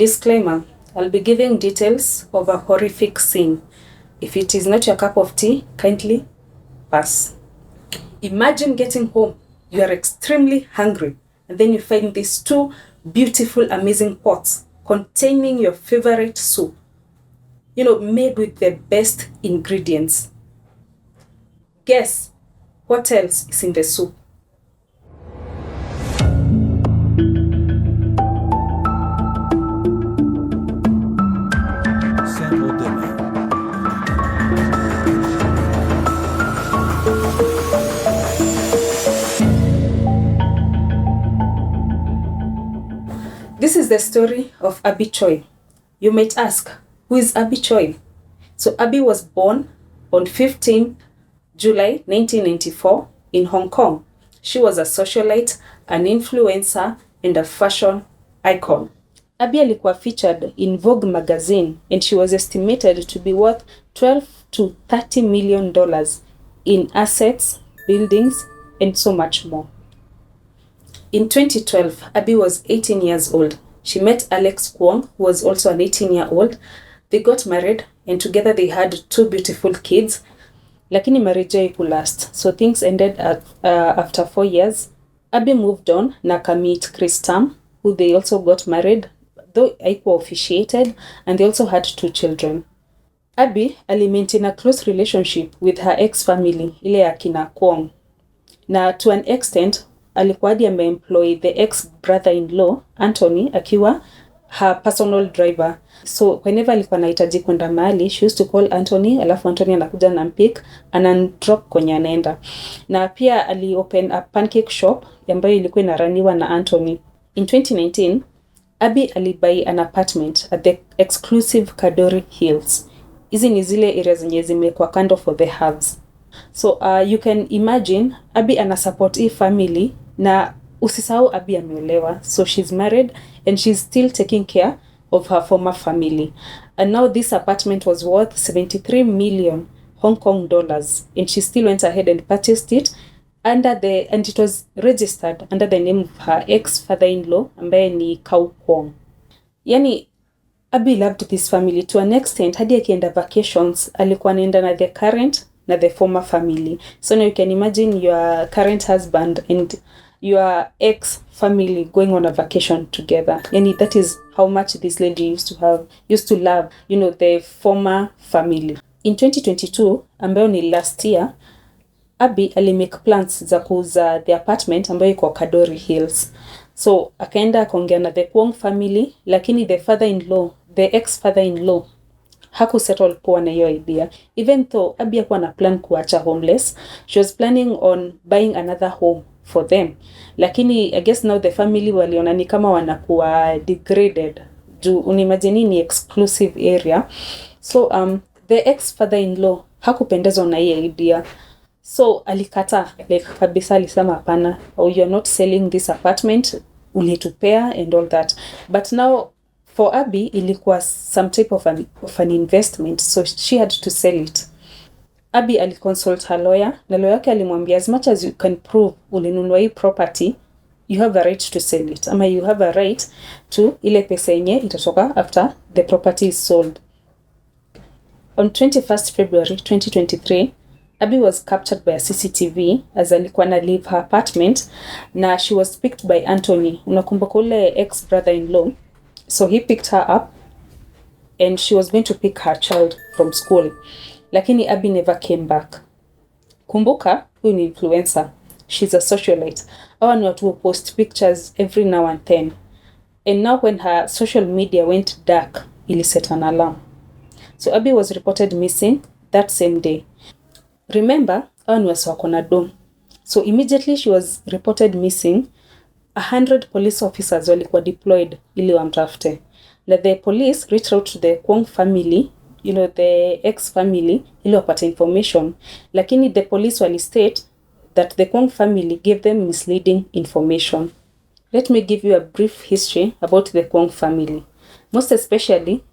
Disclaimer, I'll be giving details of a horrific scene. If it is not your cup of tea, kindly pass. Imagine getting home, you are extremely hungry, and then you find these two beautiful, amazing pots containing your favorite soup. Made with the best ingredients. Guess what else is in the soup? This is the story of Abby Choi. You might ask, who is Abby Choi? So Abby was born on 15 July 1994 in Hong Kong. She was a socialite, an influencer, and a fashion icon. Abby alikuwa featured in Vogue magazine, and she was estimated to be worth $12 to $30 million in assets, buildings, and so much more. In 2012, Abby was 18 years old. She met Alex Kwong, who was also an 18-year-old. They got married, and together they had 2 beautiful kids. Lakini marriage haiku last, so things ended after 4 years. Abby moved on na meet Chris Tam, who they also got married, though haikuwa officiated, and they also had 2 children. Abby maintained a close relationship with her ex-family, ile ya kina Kwong. Na to an extent, alikuwa hadi ameemploy the ex-brother-in-law, Anthony, akiwa her personal driver. So whenever alikuwa anahitaji kwenda mahali, she used to call Anthony, alafu Anthony anakuja na mpick, anandrop kwenye anaenda. Na pia open a pancake shop, ambayo ilikuwa inaraniwa na Anthony. In 2019, Abby buy an apartment at the exclusive Kadori Hills. Hizi ni zile areas zenye zimekuwa kando for the haves. So you can imagine, Abby support hii family, na usisahau Abby ameolewa. So she's married and she's still taking care of her former family. And now this apartment was worth 73 million Hong Kong dollars, and she still went ahead and purchased it and it was registered under the name of her ex-father-in-law, ambaye ni Kau Kwong. Yani Abby loved this family to an extent, hadi akienda vacations alikuwa anaenda na the current na the former family. So now you can imagine your current husband and your ex-family going on a vacation together. And that is how much this lady used to love, the former family. In 2022, ambayo ni last year, Abby make plans za kuuza the apartment ambayo iko Kadori Hills. So akaenda akaongea na the Kwong family, lakini the ex-father-in-law hakusettle poa na hiyo idea. Even though Abby hakuwa na plan kuacha homeless, she was planning on buying another home for them. Lakini I guess now the family waliona ni kama wanakuwa degraded. Unimagine ni exclusive area. So the ex-father-in-law hakupendezwa na hiyo idea. So alikata, kabisa alisema hapana, you're not selling this apartment, ulitupea and all that. But now for Abby, ilikuwa some type of an investment, so she had to sell it. Abby consult her lawyer, na lawyer yake alimwambia, as much as you can prove ulinunua hii property, you have a right to sell it. Ama you have a right to ile pesa yenye itatoka after the property is sold. On 21st February 2023, Abby was captured by a CCTV as alikuwa na leave her apartment, na she was picked by Anthony. Unakumbuka ule ex-brother-in-law? So he picked her up and she was going to pick her child from school. Lakini Abby never came back. Kumbuka, huyu ni influencer. She's a socialite. Hawa ni watu who post pictures every now and then. And now when her social media went dark, ili set an alarm. So Abby was reported missing that same day. Remember, hawa ni watu wako na dom. So immediately she was reported missing, 100 police officers walikuwa deployed ili wamtafute. The police reached out to the Kwong family, the ex-family, ili wapate information. Lakini the police wali state that the Kwong family gave them misleading information. Let me give you a brief history about the Kwong family. Most especially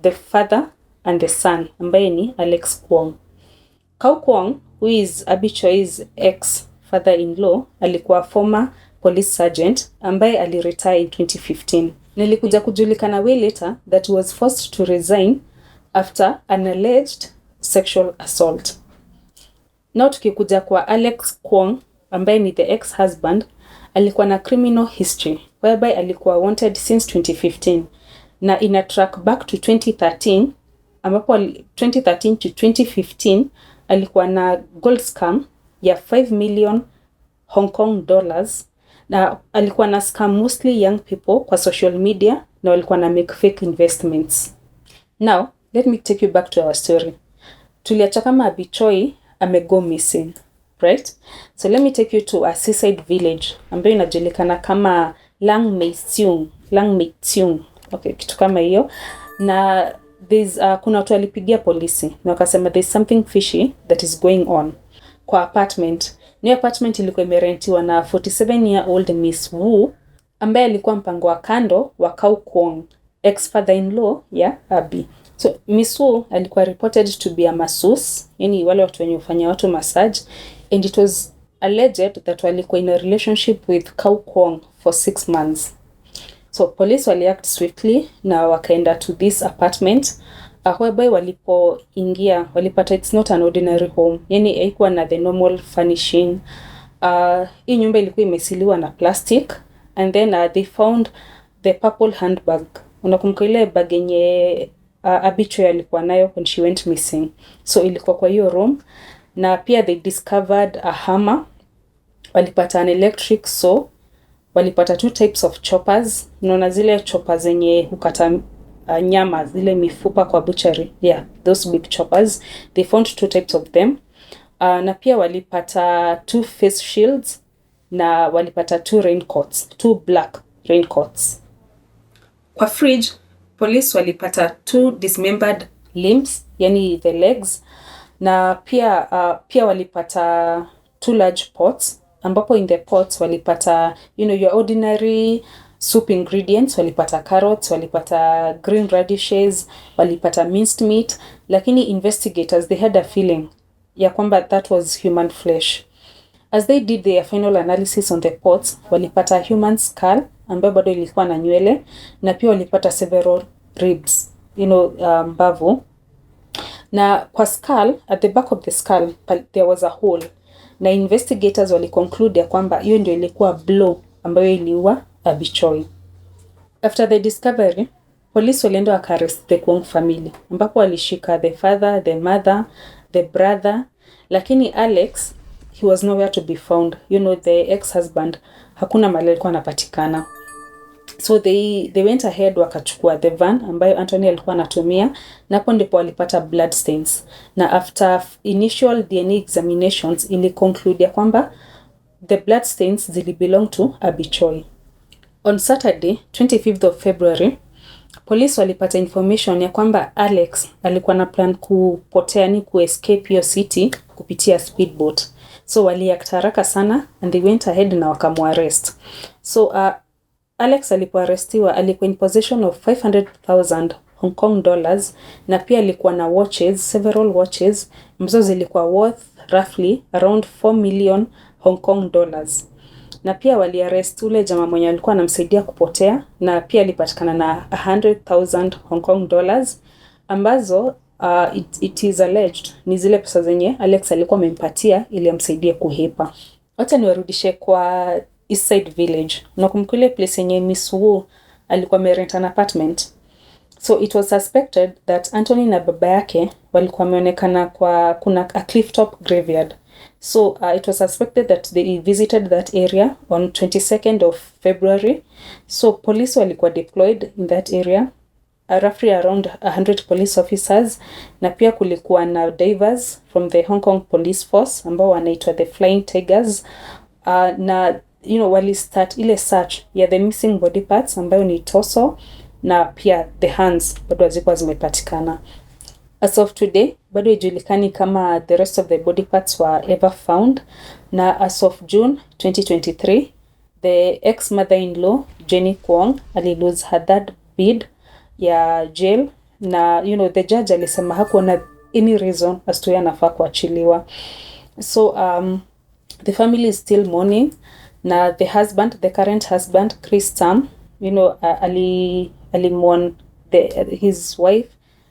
the father and the son, ambaye ni Alex Kwong. Kau Kwong, who is Abby Choi's ex-father-in-law, alikuwa former police sergeant ambaye aliretire in 2015. Nilikuja kujulikana way later that he was forced to resign after an alleged sexual assault. Now tukikuja kwa Alex Kwong ambaye ni the ex-husband, alikuwa na criminal history whereby alikuwa wanted since 2015 na ina track back to 2013 ambapo 2013 to 2015 alikuwa na gold scam ya 5 million Hong Kong dollars na alikuwa na scam mostly young people kwa social media na walikuwa na make fake investments. Now, let me take you back to our story. Tuliacha kama Abby Choi amego missing, right? So let me take you to a seaside village ambayo inajulikana kama Lang Mei Tsiung. Okay, kitu kama hiyo. Na kuna watu walipigia polisi na wakasema there's something fishy that is going on kwa apartment. Ni apartment ilikuwa imerentiwa na 47-year-old Miss Wu ambaye alikuwa mpango wa kando wa Kau Kwong, ex-father-in-law ya Abby. So Miss Wu alikuwa reported to be a masseuse, yani wale watu wenye hufanya watu massage, and it was alleged that walikuwa in a relationship with Kau Kwong for 6 months. So police waliact swiftly na wakaenda to this apartment whereby walipoingia walipata it's not an ordinary home, yani haikuwa na the normal furnishing. Hii nyumba ilikuwa imesiliwa na plastic and then they found the purple handbag. Unakumbuka ile bag yenye Abby Choi alikuwa nayo when she went missing. So ilikuwa kwa hiyo room na pia they discovered a hammer. Walipata an electric saw. Walipata 2 types of choppers. Unaona zile choppers zenye hukata nyama, zile mifupa kwa butchery. Yeah, those big choppers. They found 2 types of them. Na pia walipata 2 face shields na walipata 2 raincoats, 2 black raincoats. Kwa fridge, police walipata 2 dismembered limbs, yani the legs, na pia walipata 2 large pots, ambapo in the pots walipata, your ordinary soup ingredients, walipata carrots, walipata green radishes, walipata minced meat, lakini investigators, they had a feeling ya kwamba that was human flesh. As they did their final analysis on the pots, walipata human skull, ambayo bado ilikuwa na nywele, na pia walipata several ribs, mbavu. Na kwa skull, at the back of the skull, there was a hole. Na investigators waliconclude ya kwamba hiyo ndio ilikuwa blow ambayo iliua Abby Choi. After the discovery, police walienda wakaarrest the Kwong family, ambapo walishika the father, the mother, the brother, lakini Alex, he was nowhere to be found. The ex-husband, hakuna mahali alikuwa anapatikana. So they went ahead wakachukua the van ambayo Anthony alikuwa anatumia, na hapo ndipo walipata blood stains. Na after initial DNA examinations ili conclude ya kwamba the blood stains zili belong to Abby Choi. On Saturday, 25th of February, police walipata information ya kwamba Alex alikuwa na plan kupotea, ni kuescape hiyo city kupitia speedboat. So waliact haraka sana and they went ahead na wakamuarrest. So Alex alipoarrestiwa alikuwa in possession of 500,000 Hong Kong dollars na pia alikuwa na watches, several watches ambazo zilikuwa worth roughly around 4 million Hong Kong dollars. Na pia waliarrest ule jamaa mwenye alikuwa anamsaidia kupotea na pia alipatikana na 100,000 Hong Kong dollars ambazo it is alleged ni zile pesa zenye Alex alikuwa amempatia ili amsaidie kuhepa. Wacha niwarudishe kwa Eastside Village. Unakumbuka ile place yenye Miss Wu alikuwa amerent an apartment. So it was suspected that Anthony na baba yake walikuwa wameonekana kwa kuna a cliff top graveyard. So it was suspected that they visited that area on 22nd of February. So police walikuwa deployed in that area, roughly around 100 police officers, na pia kulikuwa na divers from the Hong Kong Police Force ambao wanaitwa the Flying Tigers. Na wali start ile search ya the missing body parts ambayo ni torso na pia the hands bado hazikuwa zimepatikana. As of today, bado haijulikani kama the rest of the body parts were ever found. Na as of June 2023, the ex-mother-in-law, Jenny Kwong, lose her third bid ya jail. Na, the judge alisema hakuona any reason as to anafaa kuachiliwa. So, the family is still mourning. Na the current husband, Chris Tam, alimwon his wife,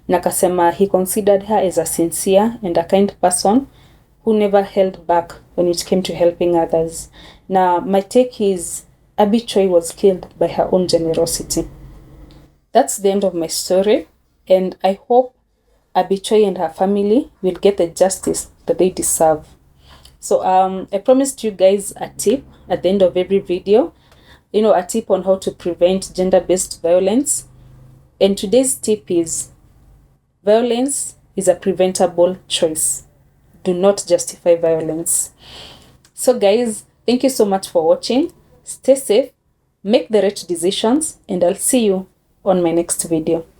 na akasema he considered her as a sincere and a kind person who never held back when it came to helping others. Now, my take is Abby Choi was killed by her own generosity. That's the end of my story, and I hope Abby Choi and her family will get the justice that they deserve. So I promised you guys a tip at the end of every video, a tip on how to prevent gender-based violence. And today's tip is, violence is a preventable choice. Do not justify violence. So guys, thank you so much for watching. Stay safe, make the right decisions, and I'll see you on my next video.